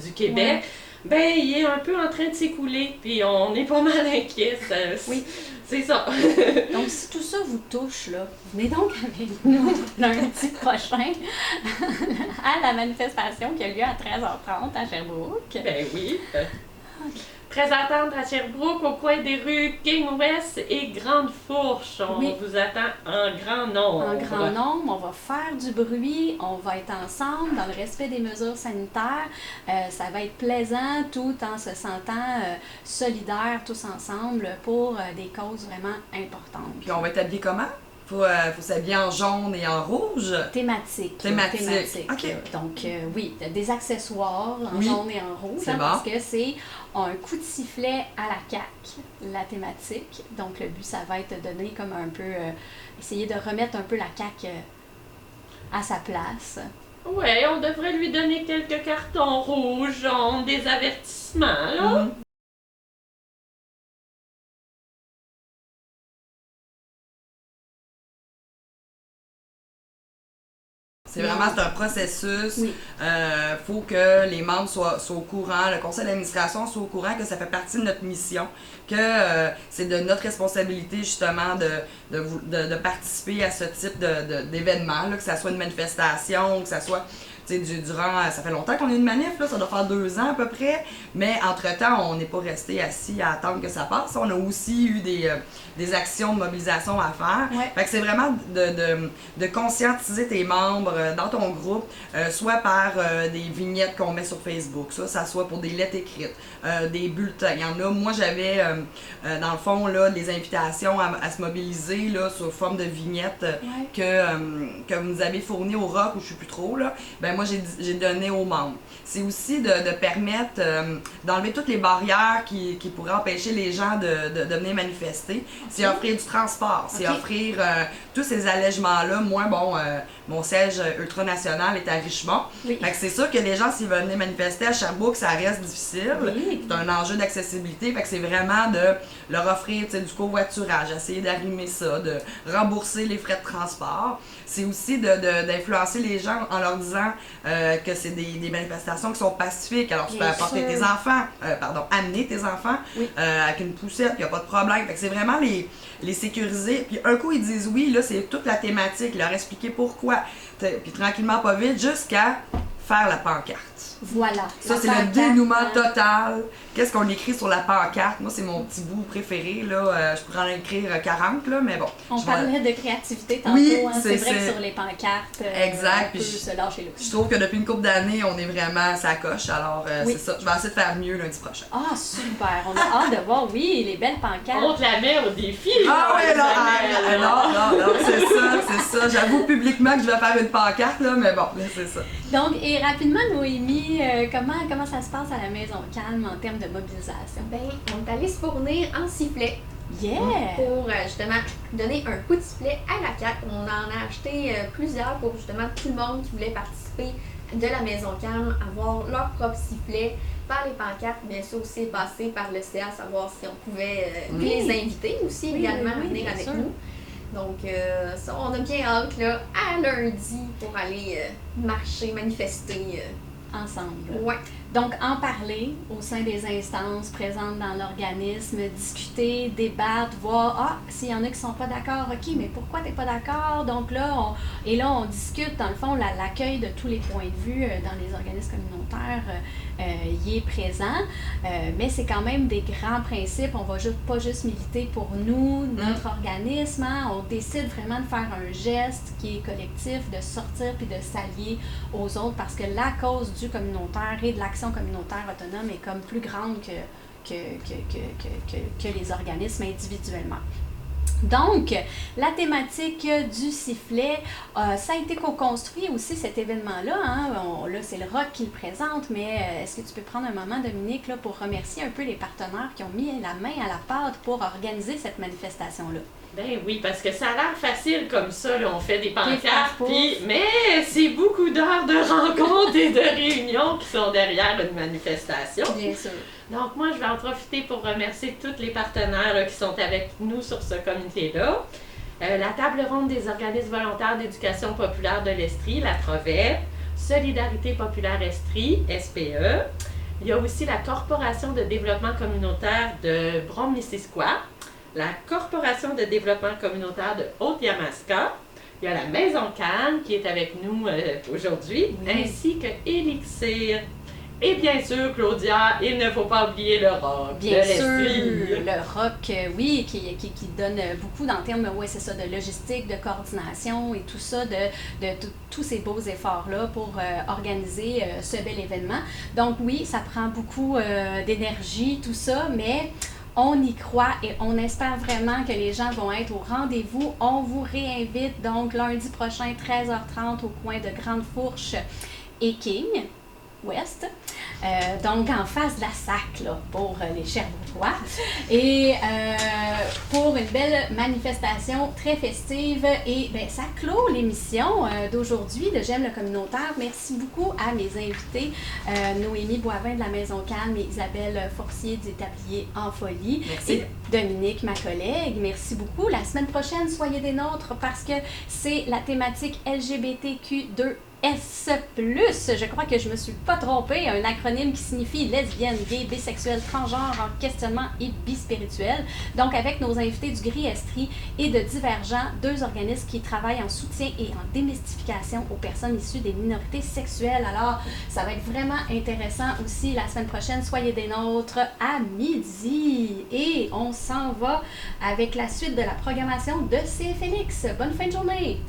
du Québec, il est un peu en train de s'écouler. Puis on est pas mal inquiets. Oui. C'est ça. Donc, si tout ça vous touche, là, venez donc avec nous lundi prochain à la manifestation qui a lieu à 13h30 à Sherbrooke. Ben oui. Très attendre à Sherbrooke, au coin des rues King West et Grande Fourche. On vous attend en grand nombre. En grand nombre, on va faire du bruit, on va être ensemble dans le respect des mesures sanitaires. Ça va être plaisant tout en se sentant solidaires tous ensemble pour des causes vraiment importantes. Puis on va être habillés comment? Faut s'habiller en jaune et en rouge. Thématique. OK. Donc, oui, des accessoires en jaune et en rouge. C'est bon. Parce que c'est un coup de sifflet à la CAQ, la thématique. Donc, le but, ça va être de donner comme un peu... essayer de remettre un peu la CAQ à sa place. Oui, on devrait lui donner quelques cartons rouges, jaunes, des avertissements, là. C'est un processus. Faut que les membres soient au courant, le conseil d'administration soit au courant que ça fait partie de notre mission, que c'est de notre responsabilité justement de participer à ce type d'événement, que ça soit une manifestation, que ça soit durant, ça fait longtemps qu'on a une manif, là, ça doit faire 2 ans à peu près, mais entre-temps, on n'est pas resté assis à attendre que ça passe. On a aussi eu des actions de mobilisation à faire. Fait que c'est vraiment de conscientiser tes membres dans ton groupe, soit par des vignettes qu'on met sur Facebook, ça soit pour des lettres écrites, des bulletins. Il y en a, moi j'avais dans le fond là, des invitations à se mobiliser là, sous forme de vignettes que vous nous avez fournies au ROC, ou je ne sais plus trop, là. Moi j'ai donné aux membres. C'est aussi de permettre d'enlever toutes les barrières qui pourraient empêcher les gens de venir manifester. C'est offrir du transport, c'est offrir tous ces allègements-là. Moi, mon siège ultranational est à Richmond. Fait que c'est sûr que les gens, s'ils veulent venir manifester à Sherbrooke, ça reste difficile. C'est un enjeu d'accessibilité. Fait que c'est vraiment de leur offrir du covoiturage, essayer d'arrimer ça, de rembourser les frais de transport. c'est aussi d'influencer les gens en leur disant que c'est des manifestations qui sont pacifiques. Alors, tu peux apporter tes enfants, amener tes enfants avec une poussette, il n'y a pas de problème. Fait que c'est vraiment les sécuriser. Puis un coup, ils disent oui, là, c'est toute la thématique, leur expliquer pourquoi. Puis tranquillement, pas vite, jusqu'à faire la pancarte. Voilà. Ça, c'est le dénouement total. Qu'est-ce qu'on écrit sur la pancarte? Moi, c'est mon petit bout préféré. Là. Je pourrais en écrire 40, là, mais bon. On parlait de créativité tantôt. Oui, c'est vrai que sur les pancartes, exact. on peut se lâcher là. Je trouve que depuis une couple d'années, on est vraiment à sa coche. Alors, c'est ça. Je vais essayer de faire mieux lundi prochain. Ah, super. On a hâte de voir, oui, les belles pancartes. On te la met au défi. Ah oui, non, c'est ça. J'avoue publiquement que je vais faire une pancarte, là, mais bon, c'est ça. Donc, et rapidement, Noémie, comment ça se passe à la Maison Calme en termes de mobilisation? Ben, on est allé se fournir en sifflet. Yeah! Pour justement donner un coup de sifflet à la CAQ. On en a acheté plusieurs pour justement tout le monde qui voulait participer de la Maison Calme, avoir leur propre sifflet, faire les pancartes, bien sûr aussi passer par le CA, savoir si on pouvait les inviter aussi également à venir avec nous. Donc, ça, on a bien hâte là, à lundi pour aller marcher, manifester. Ensemble. Ouais. Donc, en parler au sein des instances présentes dans l'organisme, discuter, débattre, voir, s'il y en a qui ne sont pas d'accord, ok, mais pourquoi tu n'es pas d'accord? Donc là, on discute, dans le fond, l'accueil de tous les points de vue dans les organismes communautaires y est présent, mais c'est quand même des grands principes. On va pas juste militer pour nous, notre organisme, hein, on décide vraiment de faire un geste qui est collectif, de sortir puis de s'allier aux autres, parce que la cause du communautaire et de l'action communautaire autonome est comme plus grande que les organismes individuellement. Donc, la thématique du sifflet, ça a été co-construit aussi cet événement-là. Hein? Là, c'est le ROC qui le présente, mais est-ce que tu peux prendre un moment, Dominique, là, pour remercier un peu les partenaires qui ont mis la main à la pâte pour organiser cette manifestation-là? Ben oui, parce que ça a l'air facile comme ça, là, on fait des pancartes, mais c'est beaucoup d'heures de rencontres et de réunions qui sont derrière une manifestation. Bien sûr. Donc moi, je vais en profiter pour remercier tous les partenaires là, qui sont avec nous sur ce comité-là. La table ronde des organismes volontaires d'éducation populaire de l'Estrie, la TROVEP, Solidarité populaire Estrie, SPE. Il y a aussi la Corporation de développement communautaire de Brome-Missisquoi, la Corporation de développement communautaire de Haute-Yamaska, il y a la Maison Calme qui est avec nous aujourd'hui, ainsi que Elixir. Et bien sûr, Claudia, il ne faut pas oublier le ROC. Bien sûr, le ROC, oui, qui donne beaucoup en termes, c'est ça, de logistique, de coordination et tout ça, de tous ces beaux efforts-là pour organiser ce bel événement. Donc oui, ça prend beaucoup d'énergie, tout ça, mais on y croit et on espère vraiment que les gens vont être au rendez-vous. On vous réinvite donc lundi prochain, 13h30, au coin de Grande Fourche et King Ouest. Donc en face de la SAC là, pour les Sherbrookois. Et pour une belle manifestation très festive. Et bien, ça clôt l'émission d'aujourd'hui de J'aime le communautaire. Merci beaucoup à mes invités, Noémie Boivin de la Maison Calme et Isabelle Forcier du Tablier en Folie. Merci. Et Dominique, ma collègue, merci beaucoup. La semaine prochaine, soyez des nôtres parce que c'est la thématique LGBTQ2+. Je crois que je me suis pas trompée, un acronyme qui signifie lesbienne, gay, bisexuelle, transgenre, en questionnement et bispirituel. Donc avec nos invités du Gris Estrie et de Divergent, deux organismes qui travaillent en soutien et en démystification aux personnes issues des minorités sexuelles. Alors ça va être vraiment intéressant aussi la semaine prochaine. Soyez des nôtres à midi et on s'en va avec la suite de la programmation de CFLX. Bonne fin de journée!